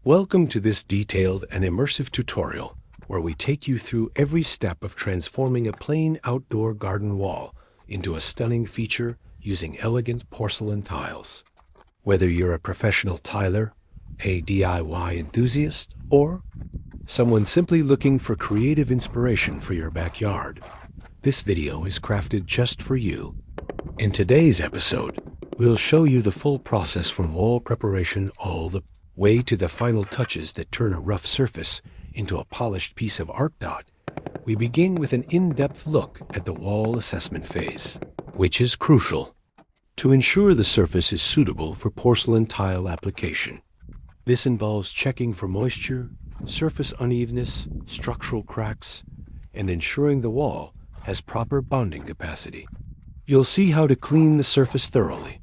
Welcome to this detailed and immersive tutorial where we take you through every step of transforming a plain outdoor garden wall into a stunning feature using elegant porcelain tiles. Whether you're a professional tiler, a DIY enthusiast, or someone simply looking for creative inspiration for your backyard, this video is crafted just for you. In today's episode, we'll show you the full process from wall preparation all the way to the final touches that turn a rough surface into a polished piece of art. We begin with an in-depth look at the wall assessment phase, which is crucial to ensure the surface is suitable for porcelain tile application. This involves checking for moisture, surface unevenness, structural cracks, and ensuring the wall has proper bonding capacity. You'll see how to clean the surface thoroughly,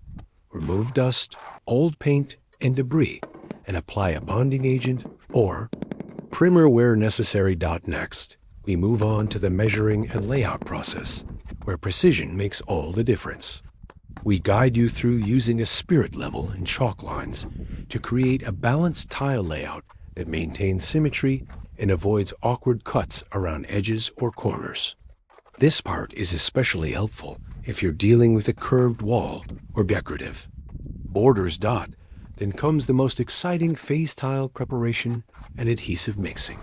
remove dust, old paint, and debris, and apply a bonding agent or primer where necessary. Next, we move on to the measuring and layout process, where precision makes all the difference. We guide you through using a spirit level and chalk lines to create a balanced tile layout that maintains symmetry and avoids awkward cuts around edges or corners. This part is especially helpful if you're dealing with a curved wall or decorative borders. Then comes the most exciting phase: tile preparation and adhesive mixing.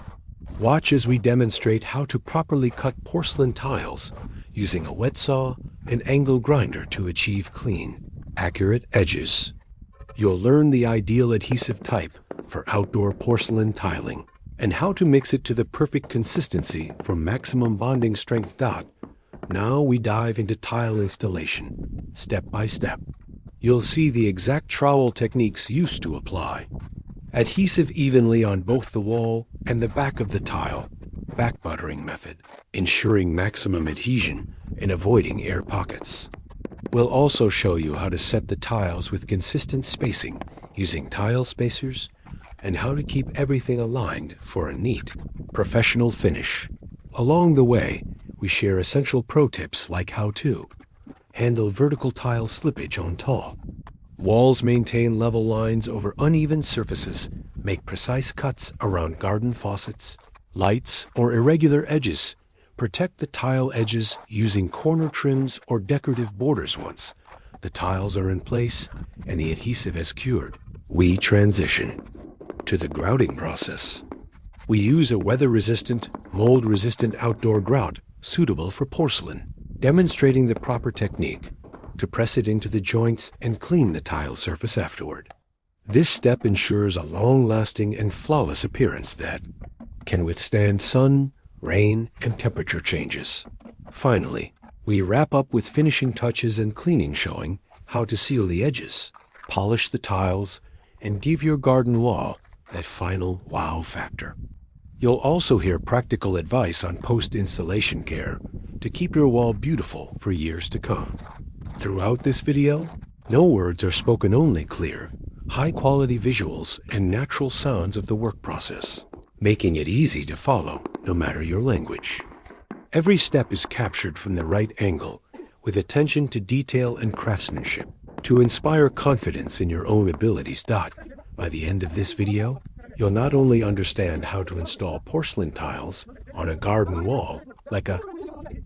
Watch as we demonstrate how to properly cut porcelain tiles using a wet saw and angle grinder to achieve clean, accurate edges. You'll learn the ideal adhesive type for outdoor porcelain tiling and how to mix it to the perfect consistency for maximum bonding strength. Now we dive into tile installation, step by step. You'll see the exact trowel techniques used to apply. Adhesive evenly on both the wall and the back of the tile. Back buttering method, ensuring maximum adhesion and avoiding air pockets. We'll also show you how to set the tiles with consistent spacing using tile spacers and how to keep everything aligned for a neat, professional finish. Along the way, we share essential pro tips like how to handle vertical tile slippage on tall walls, maintain level lines over uneven surfaces, make precise cuts around garden faucets, lights, or irregular edges, protect the tile edges using corner trims or decorative borders once the tiles are in place and the adhesive has cured. We transition to the grouting process. We use a weather-resistant, mold-resistant outdoor grout suitable for porcelain, demonstrating the proper technique to press it into the joints and clean the tile surface afterward. This step ensures a long-lasting and flawless appearance that can withstand sun, rain, and temperature changes. Finally, we wrap up with finishing touches and cleaning, showing how to seal the edges, polish the tiles, and give your garden wall that final wow factor. You'll also hear practical advice on post-installation care to keep your wall beautiful for years to come. Throughout this video, no words are spoken, only clear, high-quality visuals and natural sounds of the work process, making it easy to follow no matter your language. Every step is captured from the right angle with attention to detail and craftsmanship to inspire confidence in your own abilities. By the end of this video, you'll not only understand how to install porcelain tiles on a garden wall like a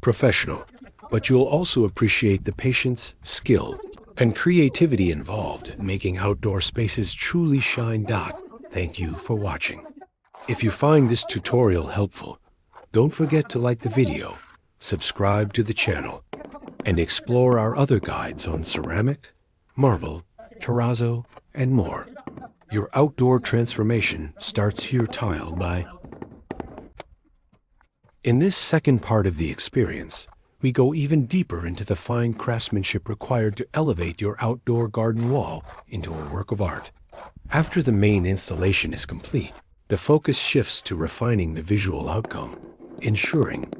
professional, but you'll also appreciate the patience, skill, and creativity involved in making outdoor spaces truly shine. Thank you for watching. If you find this tutorial helpful, don't forget to like the video, subscribe to the channel, and explore our other guides on ceramic, marble, terrazzo, and more. Your outdoor transformation starts here, tile by. In this second part of the experience, we go even deeper into the fine craftsmanship required to elevate your outdoor garden wall into a work of art. After the main installation is complete, the focus shifts to refining the visual outcome, ensuring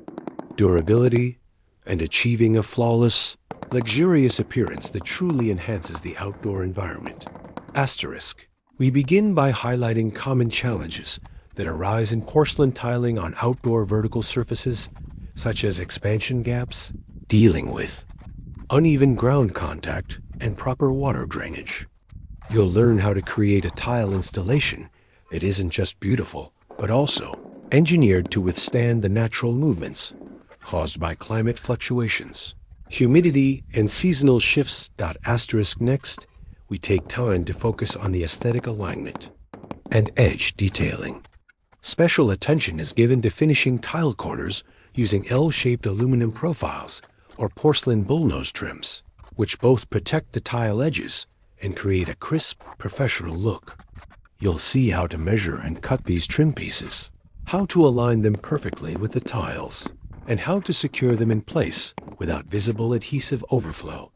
durability and achieving a flawless, luxurious appearance that truly enhances the outdoor environment. Asterisk. We begin by highlighting common challenges that arise in porcelain tiling on outdoor vertical surfaces, such as expansion gaps, dealing with uneven ground contact, and proper water drainage. You'll learn how to create a tile installation It isn't just beautiful, but also engineered to withstand the natural movements caused by climate fluctuations, humidity, and seasonal shifts. Next, we take time to focus on the aesthetic alignment and edge detailing. Special attention is given to finishing tile corners using L-shaped aluminum profiles or porcelain bullnose trims, which both protect the tile edges and create a crisp, professional look. You'll see how to measure and cut these trim pieces, how to align them perfectly with the tiles, and how to secure them in place without visible adhesive overflow.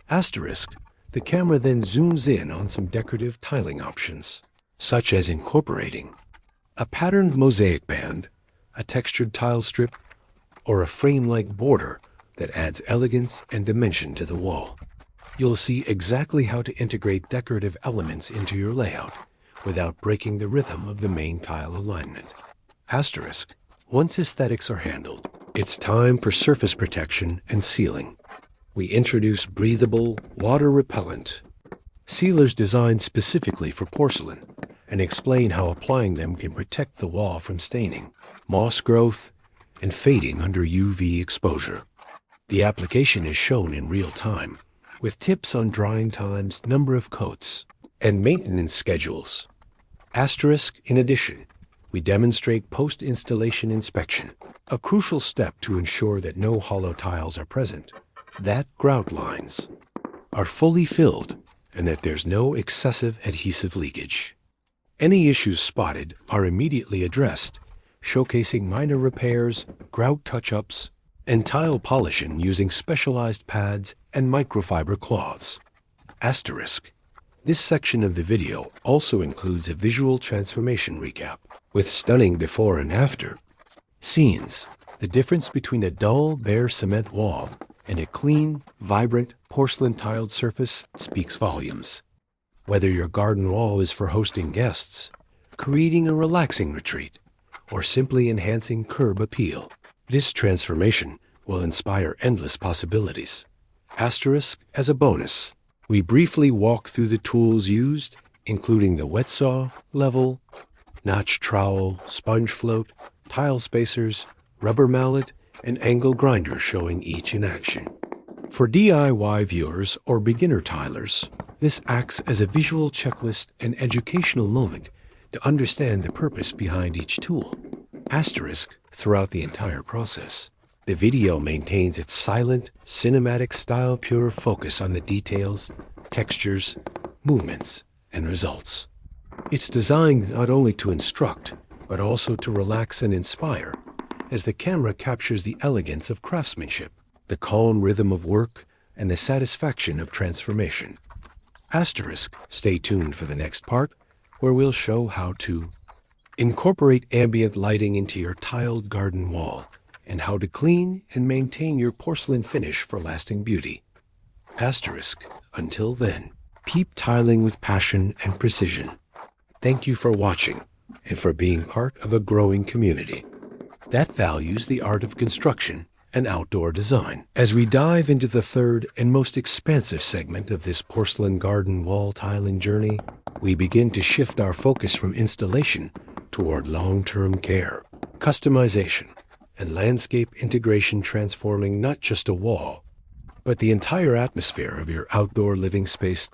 The camera then zooms in on some decorative tiling options, such as incorporating a patterned mosaic band, a textured tile strip, or a frame-like border that adds elegance and dimension to the wall. You'll see exactly how to integrate decorative elements into your layout without breaking the rhythm of the main tile alignment. Once aesthetics are handled, it's time for surface protection and sealing. We introduce breathable, water-repellent sealers designed specifically for porcelain and explain how applying them can protect the wall from staining, moss growth, and fading under UV exposure. The application is shown in real time, with tips on drying times, number of coats, and maintenance schedules. In addition, we demonstrate post-installation inspection, a crucial step to ensure that no hollow tiles are present, that grout lines are fully filled, and that there's no excessive adhesive leakage. Any issues spotted are immediately addressed, showcasing minor repairs, grout touch-ups, and tile polishing using specialized pads and microfiber cloths. This section of the video also includes a visual transformation recap with stunning before and after scenes. The difference between a dull, bare cement wall and a clean, vibrant, porcelain-tiled surface speaks volumes. Whether your garden wall is for hosting guests, creating a relaxing retreat, or simply enhancing curb appeal, this transformation will inspire endless possibilities. As a bonus, we briefly walk through the tools used, including the wet saw, level, notch trowel, sponge float, tile spacers, rubber mallet, and angle grinder, showing each in action. For DIY viewers or beginner tilers, this acts as a visual checklist and educational moment to understand the purpose behind each tool. Throughout the entire process, the video maintains its silent, cinematic style, pure focus on the details, textures, movements, and results. It's designed not only to instruct, but also to relax and inspire, as the camera captures the elegance of craftsmanship, the calm rhythm of work, and the satisfaction of transformation. Stay tuned for the next part, where we'll show how to incorporate ambient lighting into your tiled garden wall, and how to clean and maintain your porcelain finish for lasting beauty. Until then, keep tiling with passion and precision. Thank you for watching and for being part of a growing community that values the art of construction and outdoor design. As we dive into the third and most expansive segment of this porcelain garden wall tiling journey, we begin to shift our focus from installation toward long-term care, customization, and landscape integration, transforming not just a wall, but the entire atmosphere of your outdoor living space.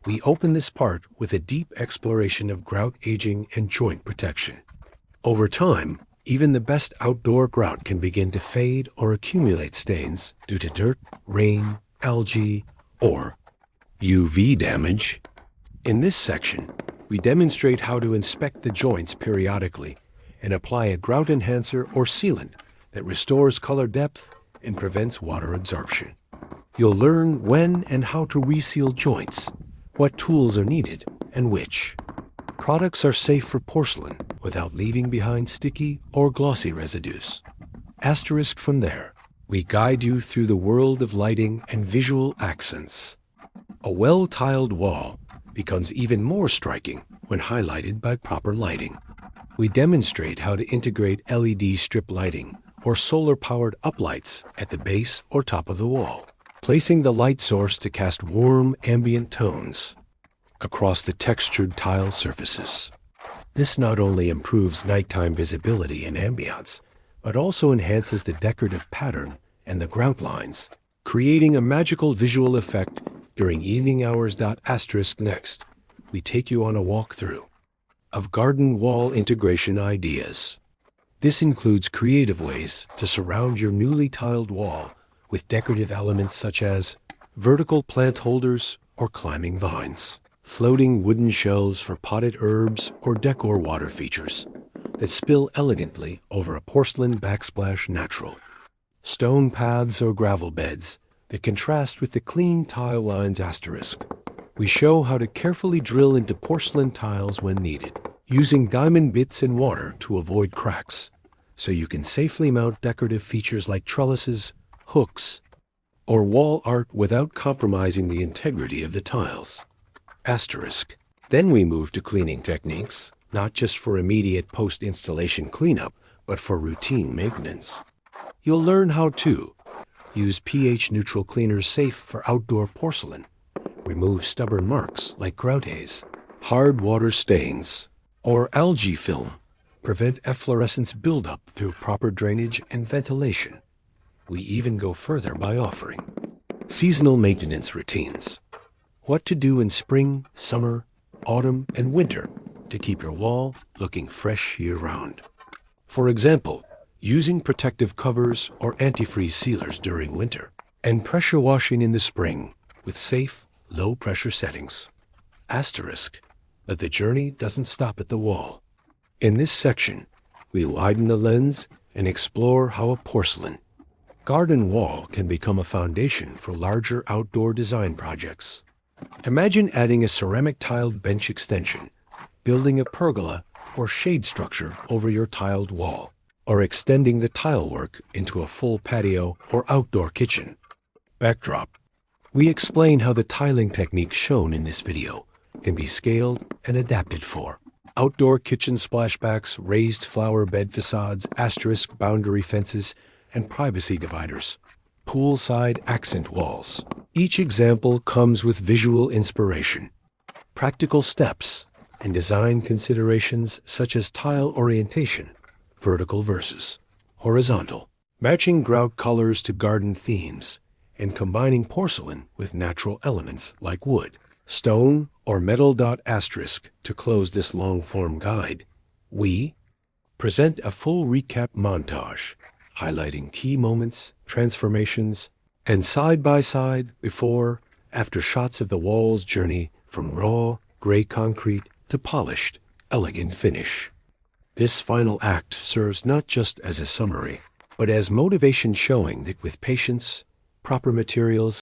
We open this part with a deep exploration of grout aging and joint protection. Over time, even the best outdoor grout can begin to fade or accumulate stains due to dirt, rain, algae, or UV damage. In this section, we demonstrate how to inspect the joints periodically and apply a grout enhancer or sealant that restores color depth and prevents water absorption. You'll learn when and how to reseal joints, what tools are needed, and which products are safe for porcelain without leaving behind sticky or glossy residues. From there, we guide you through the world of lighting and visual accents. A well-tiled wall becomes even more striking when highlighted by proper lighting. We demonstrate how to integrate LED strip lighting or solar-powered uplights at the base or top of the wall, placing the light source to cast warm ambient tones. across the textured tile surfaces. This not only improves nighttime visibility and ambiance, but also enhances the decorative pattern and the grout lines, creating a magical visual effect during evening hours. Next, we take you on a walkthrough of garden wall integration ideas. This includes creative ways to surround your newly tiled wall with decorative elements such as vertical plant holders or climbing vines, floating wooden shelves for potted herbs, or decor water features that spill elegantly over a porcelain backsplash natural, stone paths or gravel beds that contrast with the clean tile lines. We show how to carefully drill into porcelain tiles when needed, using diamond bits and water to avoid cracks, so you can safely mount decorative features like trellises, hooks, or wall art without compromising the integrity of the tiles. Then we move to cleaning techniques, not just for immediate post-installation cleanup, but for routine maintenance. You'll learn how to use pH-neutral cleaners safe for outdoor porcelain, remove stubborn marks like grout haze, hard water stains, or algae film, prevent efflorescence buildup through proper drainage and ventilation. We even go further by offering seasonal maintenance routines. What to do in spring, summer, autumn, and winter to keep your wall looking fresh year-round. For example, using protective covers or antifreeze sealers during winter, and pressure washing in the spring with safe, low-pressure settings. But the journey doesn't stop at the wall. In this section, we widen the lens and explore how a porcelain garden wall can become a foundation for larger outdoor design projects. Imagine adding a ceramic tiled bench extension, building a pergola or shade structure over your tiled wall, or extending the tile work into a full patio or outdoor kitchen. Backdrop. We explain how the tiling techniques shown in this video can be scaled and adapted for outdoor kitchen splashbacks, raised flower bed facades, boundary fences, and privacy dividers, poolside accent walls. Each example comes with visual inspiration, practical steps, and design considerations such as tile orientation, vertical versus horizontal, matching grout colors to garden themes, and combining porcelain with natural elements like wood, stone, or metal. To close this long-form guide, we present a full recap montage highlighting key moments, transformations, and side-by-side before-after shots of the wall's journey from raw, gray concrete to polished, elegant finish. This final act serves not just as a summary, but as motivation, showing that with patience, proper materials,